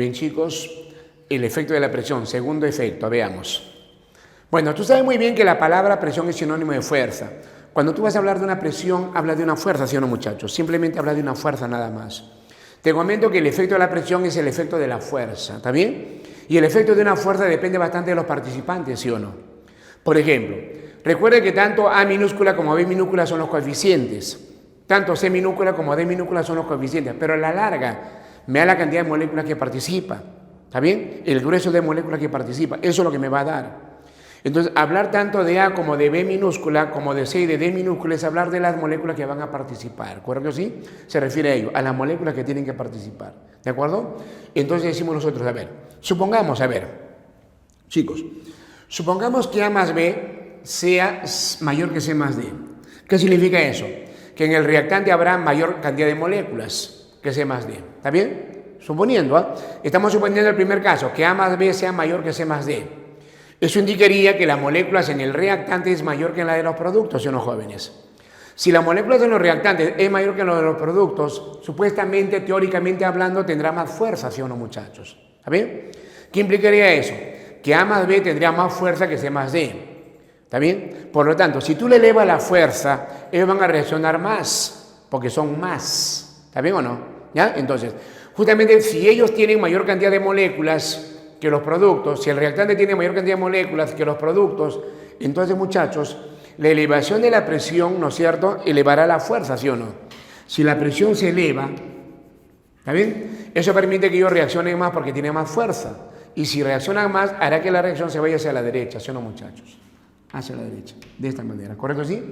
bien, chicos, el efecto de la presión. Segundo efecto, veamos. Bueno, tú sabes muy bien que la palabra presión es sinónimo de fuerza. Cuando tú vas a hablar de una presión, hablas de una fuerza, ¿sí o no, muchachos? Simplemente hablas de una fuerza nada más. Te comento que el efecto de la presión es el efecto de la fuerza, ¿está bien? Y el efecto de una fuerza depende bastante de los participantes, ¿sí o no? Por ejemplo, recuerde que tanto A minúscula como B minúscula son los coeficientes. Tanto C minúscula como D minúscula son los coeficientes. Pero a la larga me da la cantidad de moléculas que participa. ¿Está bien? El grueso de moléculas que participa. Eso es lo que me va a dar. Entonces, hablar tanto de A como de B minúscula, como de C y de D minúscula, es hablar de las moléculas que van a participar. ¿Correcto? ¿Sí? Se refiere a ello, a las moléculas que tienen que participar. ¿De acuerdo? Entonces decimos nosotros, a ver, supongamos, chicos, supongamos que A más B sea mayor que C más D. ¿Qué significa eso? Que en el reactante habrá mayor cantidad de moléculas que C más D. ¿Está bien? Suponiendo, ¿ah? Estamos suponiendo el primer caso, que A más B sea mayor que C más D. Eso indicaría que las moléculas en el reactante es mayor que en la de los productos, ¿sí o no, jóvenes? Si la molécula de los reactantes es mayor que la de los productos, supuestamente, teóricamente hablando, tendrá más fuerza, ¿sí o no, muchachos? ¿Está bien? ¿Qué implicaría eso? Que A más B tendría más fuerza que C más D. ¿Está bien? Por lo tanto, si tú le elevas la fuerza, ellos van a reaccionar más, porque son más. ¿Está bien o no? ¿Ya? Entonces, justamente si ellos tienen mayor cantidad de moléculas que los productos, si el reactante tiene mayor cantidad de moléculas que los productos, entonces, muchachos, la elevación de la presión, ¿no es cierto?, elevará la fuerza, ¿sí o no? Si la presión se eleva, ¿está bien? Eso permite que ellos reaccionen más porque tienen más fuerza. Y si reaccionan más, hará que la reacción se vaya hacia la derecha, ¿sí o no, muchachos? Hacia la derecha, de esta manera, ¿correcto? ¿Sí?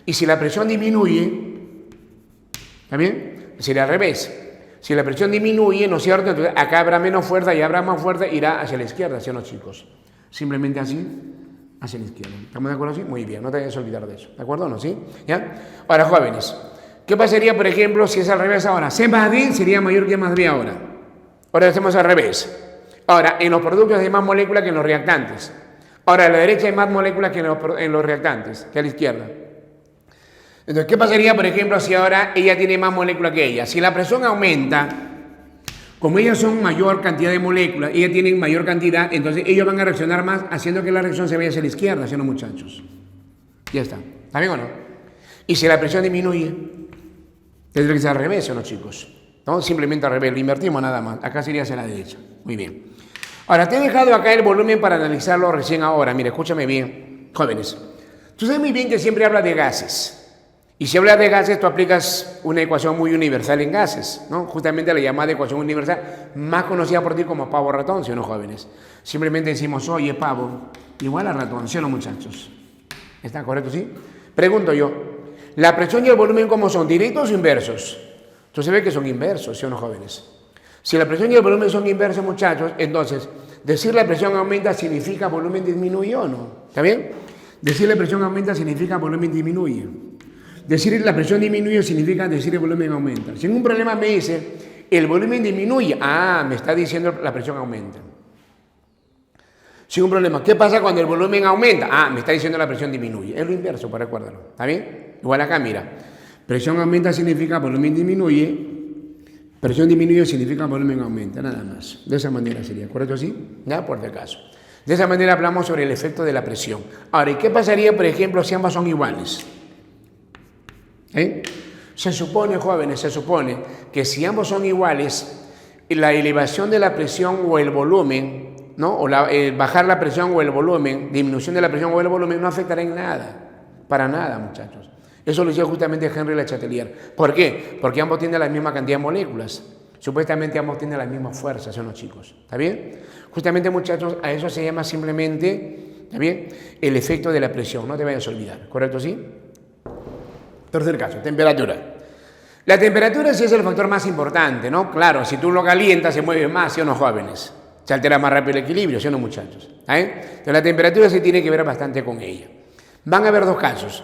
Y si la presión disminuye, ¿está bien? Sería al revés. Si la presión disminuye, ¿no es cierto? Entonces acá habrá menos fuerza y habrá más fuerza, irá hacia la izquierda, ¿sí o no, chicos? Simplemente así, hacia la izquierda. ¿Estamos de acuerdo así? Muy bien, no te vayas a olvidar de eso. ¿De acuerdo o no? ¿Sí? ¿Ya? Ahora, jóvenes, ¿qué pasaría, por ejemplo, si es al revés ahora? C más D sería mayor que más B ahora. Ahora hacemos al revés. Ahora, en los productos hay más moléculas que en los reactantes. Ahora, a la derecha hay más moléculas que en los reactantes, que a la izquierda. Entonces, ¿qué pasaría, por ejemplo, si ahora ella tiene más moléculas que ella? Si la presión aumenta, como ellas son mayor cantidad de moléculas, ellas tienen mayor cantidad, entonces ellos van a reaccionar más, haciendo que la reacción se vaya hacia la izquierda, ¿sí o no, muchachos? Ya está. ¿Está bien o no? Y si la presión disminuye, tendría que ser al revés, ¿o no, chicos? ¿No? Simplemente al revés, lo invertimos nada más. Acá sería hacia la derecha. Muy bien. Ahora, te he dejado acá el volumen para analizarlo recién ahora. Mira, escúchame bien, jóvenes. Tú sabes muy bien que siempre hablas de gases. Y si hablas de gases, tú aplicas una ecuación muy universal en gases, ¿no? Justamente la llamada ecuación universal, más conocida por ti como pavo ratón, ¿sí o no, jóvenes? Simplemente decimos, oye, pavo, igual a ratón, ¿sí o no, muchachos? ¿Está correcto, sí? Pregunto yo, ¿la presión y el volumen cómo son? ¿Directos o inversos? Tú sabes que son inversos, ¿sí o no, jóvenes? Si la presión y el volumen son inversos, muchachos, entonces, decir la presión aumenta significa volumen disminuye o no. ¿Está bien? Decir la presión aumenta significa volumen disminuye. Decir la presión disminuye significa decir el volumen aumenta. Si ningún problema me dice, el volumen disminuye, me está diciendo la presión aumenta. Sin un problema. ¿Qué pasa cuando el volumen aumenta? Me está diciendo la presión disminuye. Es lo inverso, para recuerdarlo. ¿Está bien? Igual acá, mira. Presión aumenta significa volumen disminuye. Presión disminuye significa volumen aumenta, nada más. De esa manera sería, ¿correcto? ¿Sí? Ya, por si acaso. De esa manera hablamos sobre el efecto de la presión. Ahora, ¿y qué pasaría, por ejemplo, si ambas son iguales? Se supone, jóvenes, se supone que si ambos son iguales, la elevación de la presión o el volumen, ¿no? O bajar la presión o el volumen, disminución de la presión o el volumen, no afectará en nada. Para nada, muchachos. Eso lo decía justamente Henry Lechatelier. ¿Por qué? Porque ambos tienen la misma cantidad de moléculas. Supuestamente ambos tienen la misma fuerza, son los chicos. ¿Está bien? Justamente, muchachos, a eso se llama simplemente, ¿está bien?, el efecto de la presión. No te vayas a olvidar. ¿Correcto, sí? Tercer caso, temperatura. La temperatura sí es el factor más importante, ¿no? Claro, si tú lo calientas se mueve más, ¿sí o no, jóvenes? Se altera más rápido el equilibrio, ¿sí o no, muchachos? Entonces la temperatura sí tiene que ver bastante con ella. Van a haber dos casos,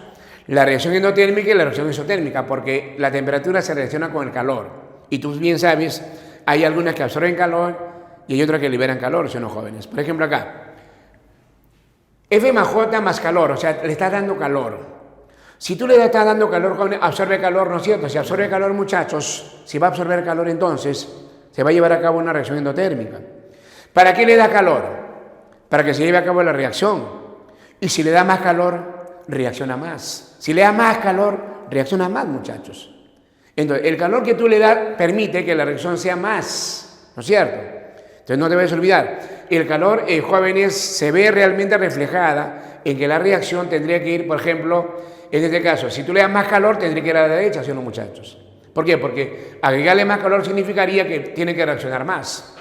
la reacción endotérmica y la reacción isotérmica, porque la temperatura se relaciona con el calor. Y tú bien sabes, hay algunas que absorben calor y hay otras que liberan calor, ¿sí o no, jóvenes? Por ejemplo acá, F más J más calor, o sea, le estás dando calor. Si tú le estás dando calor, absorbe calor, ¿no es cierto? Si absorbe calor, muchachos, si va a absorber calor, entonces se va a llevar a cabo una reacción endotérmica. ¿Para qué le da calor? Para que se lleve a cabo la reacción. Y si le da más calor, reacciona más. Si le da más calor, reacciona más, muchachos. Entonces, el calor que tú le das permite que la reacción sea más, ¿no es cierto? Entonces, no te vayas a olvidar. El calor, jóvenes, se ve realmente reflejada en que la reacción tendría que ir, por ejemplo, en este caso, si tú le das más calor, tendría que ir a la derecha, ¿sí o no, muchachos? ¿Por qué? Porque agregarle más calor significaría que tiene que reaccionar más.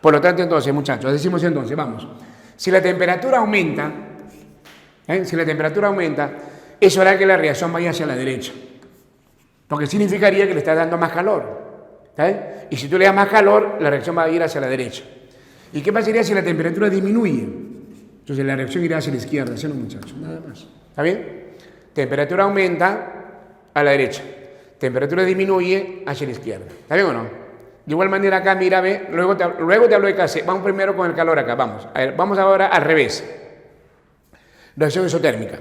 Por lo tanto, entonces, muchachos, decimos entonces, vamos, si la temperatura aumenta, eso hará que la reacción vaya hacia la derecha. Porque significaría que le estás dando más calor. ¿Sabes? Y si tú le das más calor, la reacción va a ir hacia la derecha. ¿Y qué pasaría si la temperatura disminuye? Entonces la reacción irá hacia la izquierda, ¿sí o no, muchachos? Nada más. ¿Está bien? Temperatura aumenta a la derecha. Temperatura disminuye hacia la izquierda. ¿Está bien o no? De igual manera acá, mira, ve, luego te hablo de KC. Vamos primero con el calor acá, vamos. A ver, vamos ahora al revés. Reacción isotérmica.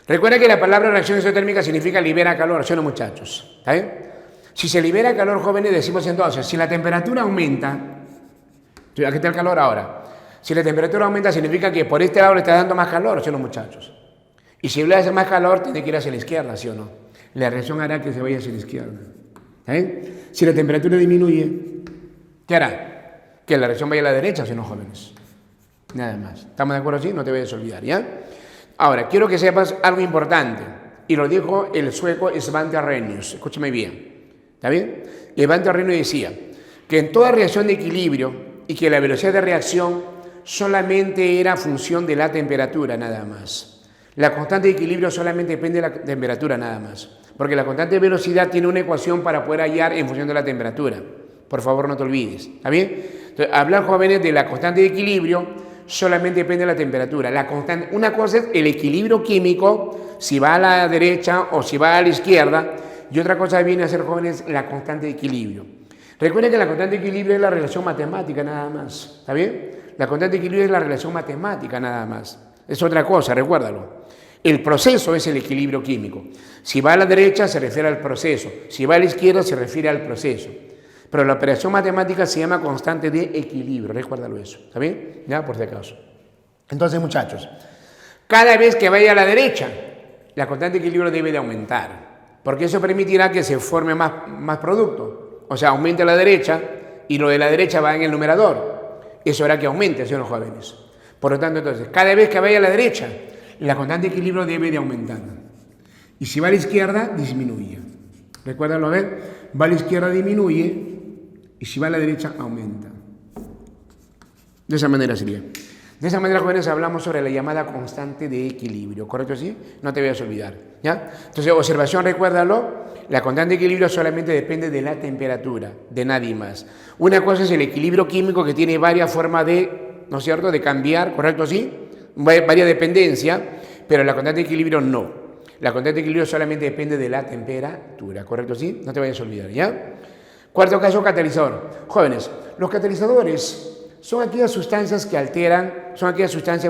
Recuerda que la palabra reacción isotérmica significa libera calor, ¿sí o no, muchachos? ¿Está bien? Si se libera calor, jóvenes, decimos entonces, si la temperatura aumenta, aquí está el calor ahora, si la temperatura aumenta significa que por este lado le está dando más calor, ¿sí o no, muchachos? Y si le hace más calor, tiene que ir hacia la izquierda, ¿sí o no? La reacción hará que se vaya hacia la izquierda. ¿Está bien? Si la temperatura disminuye, ¿qué hará? Que la reacción vaya a la derecha, ¿sí o no, jóvenes? Nada más. ¿Estamos de acuerdo así? No te vayas a olvidar, ¿ya? Ahora, quiero que sepas algo importante, y lo dijo el sueco Svante Arrhenius. Escúchame bien, ¿está bien? Y Svante Arrhenius decía que en toda reacción de equilibrio y que la velocidad de reacción solamente era función de la temperatura nada más. La constante de equilibrio solamente depende de la temperatura nada más, porque la constante de velocidad tiene una ecuación para poder hallar en función de la temperatura. Por favor, no te olvides, ¿está bien? Entonces, hablar, jóvenes, de la constante de equilibrio solamente depende de la temperatura. Una cosa es el equilibrio químico, si va a la derecha o si va a la izquierda, y otra cosa viene a ser, jóvenes, la constante de equilibrio. Recuerden que la constante de equilibrio es la relación matemática nada más, ¿está bien? La constante de equilibrio es la relación matemática nada más. Es otra cosa, recuérdalo. El proceso es el equilibrio químico. Si va a la derecha se refiere al proceso, si va a la izquierda se refiere al proceso. Pero la operación matemática se llama constante de equilibrio, recuérdalo eso, ¿está bien? Ya, por si acaso. Entonces, muchachos, cada vez que vaya a la derecha, la constante de equilibrio debe de aumentar, porque eso permitirá que se forme más producto. O sea, aumente a la derecha y lo de la derecha va en el numerador. Eso hará que aumente, ¿sí o no, jóvenes? Por lo tanto, entonces, cada vez que vaya a la derecha, la constante de equilibrio debe de aumentar. Y si va a la izquierda, disminuye. Recuérdalo, a ver, va a la izquierda, disminuye. Y si va a la derecha, aumenta. De esa manera sería. De esa manera, jóvenes, hablamos sobre la llamada constante de equilibrio. ¿Correcto así? No te vayas a olvidar. ¿Ya? Entonces, observación, recuérdalo. La constante de equilibrio solamente depende de la temperatura, de nadie más. Una cosa es el equilibrio químico, que tiene varias formas de, ¿no es cierto?, de cambiar. ¿Correcto así? Varia dependencia, pero la constante de equilibrio no. La constante de equilibrio solamente depende de la temperatura. ¿Correcto así? No te vayas a olvidar. ¿Ya? Cuarto caso, catalizador. Jóvenes, los catalizadores son aquellas sustancias que alteran,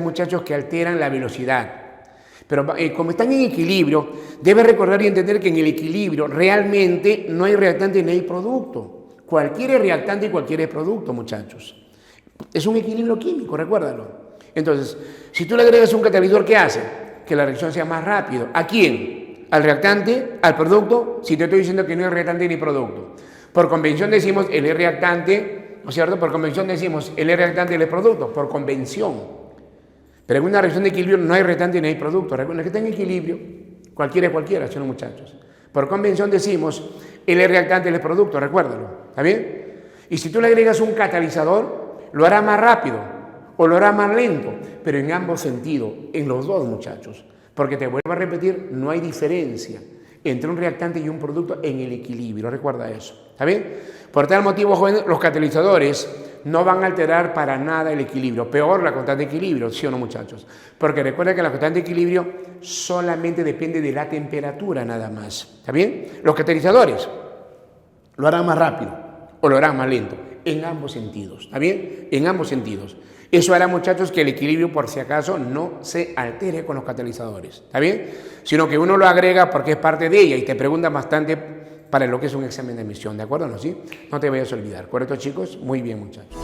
muchachos, que alteran la velocidad. Pero como están en equilibrio, debes recordar y entender que en el equilibrio realmente no hay reactante ni hay producto. Cualquier es reactante y cualquier es producto, muchachos. Es un equilibrio químico, recuérdalo. Entonces, si tú le agregas un catalizador, ¿qué hace? Que la reacción sea más rápido. ¿A quién? ¿Al reactante? ¿Al producto? Si te estoy diciendo que no es reactante ni producto. Por convención decimos el es reactante, ¿no es cierto? Por convención decimos el es reactante y el es producto, por convención. Pero en una reacción de equilibrio no hay reactante ni hay producto. Recuerden que está en equilibrio, cualquiera es cualquiera, ¿sí o no, muchachos? Por convención decimos el es reactante y el es producto, recuérdalo, ¿está bien? Y si tú le agregas un catalizador, lo hará más rápido o lo hará más lento, pero en ambos sentidos, en los dos, muchachos. Porque te vuelvo a repetir, no hay diferencia entre un reactante y un producto en el equilibrio, recuerda eso, ¿está bien? Por tal motivo, jóvenes, los catalizadores no van a alterar para nada el equilibrio, peor la constante de equilibrio, ¿sí o no, muchachos? Porque recuerda que la constante de equilibrio solamente depende de la temperatura nada más, ¿está bien? Los catalizadores lo harán más rápido o lo harán más lento, en ambos sentidos, ¿está bien? En ambos sentidos. Eso hará, muchachos, que el equilibrio, por si acaso, no se altere con los catalizadores, ¿está bien? Sino que uno lo agrega porque es parte de ella y te preguntan bastante para lo que es un examen de admisión, ¿de acuerdo? ¿No? ¿Sí? No te vayas a olvidar, ¿correcto, chicos? Muy bien, muchachos.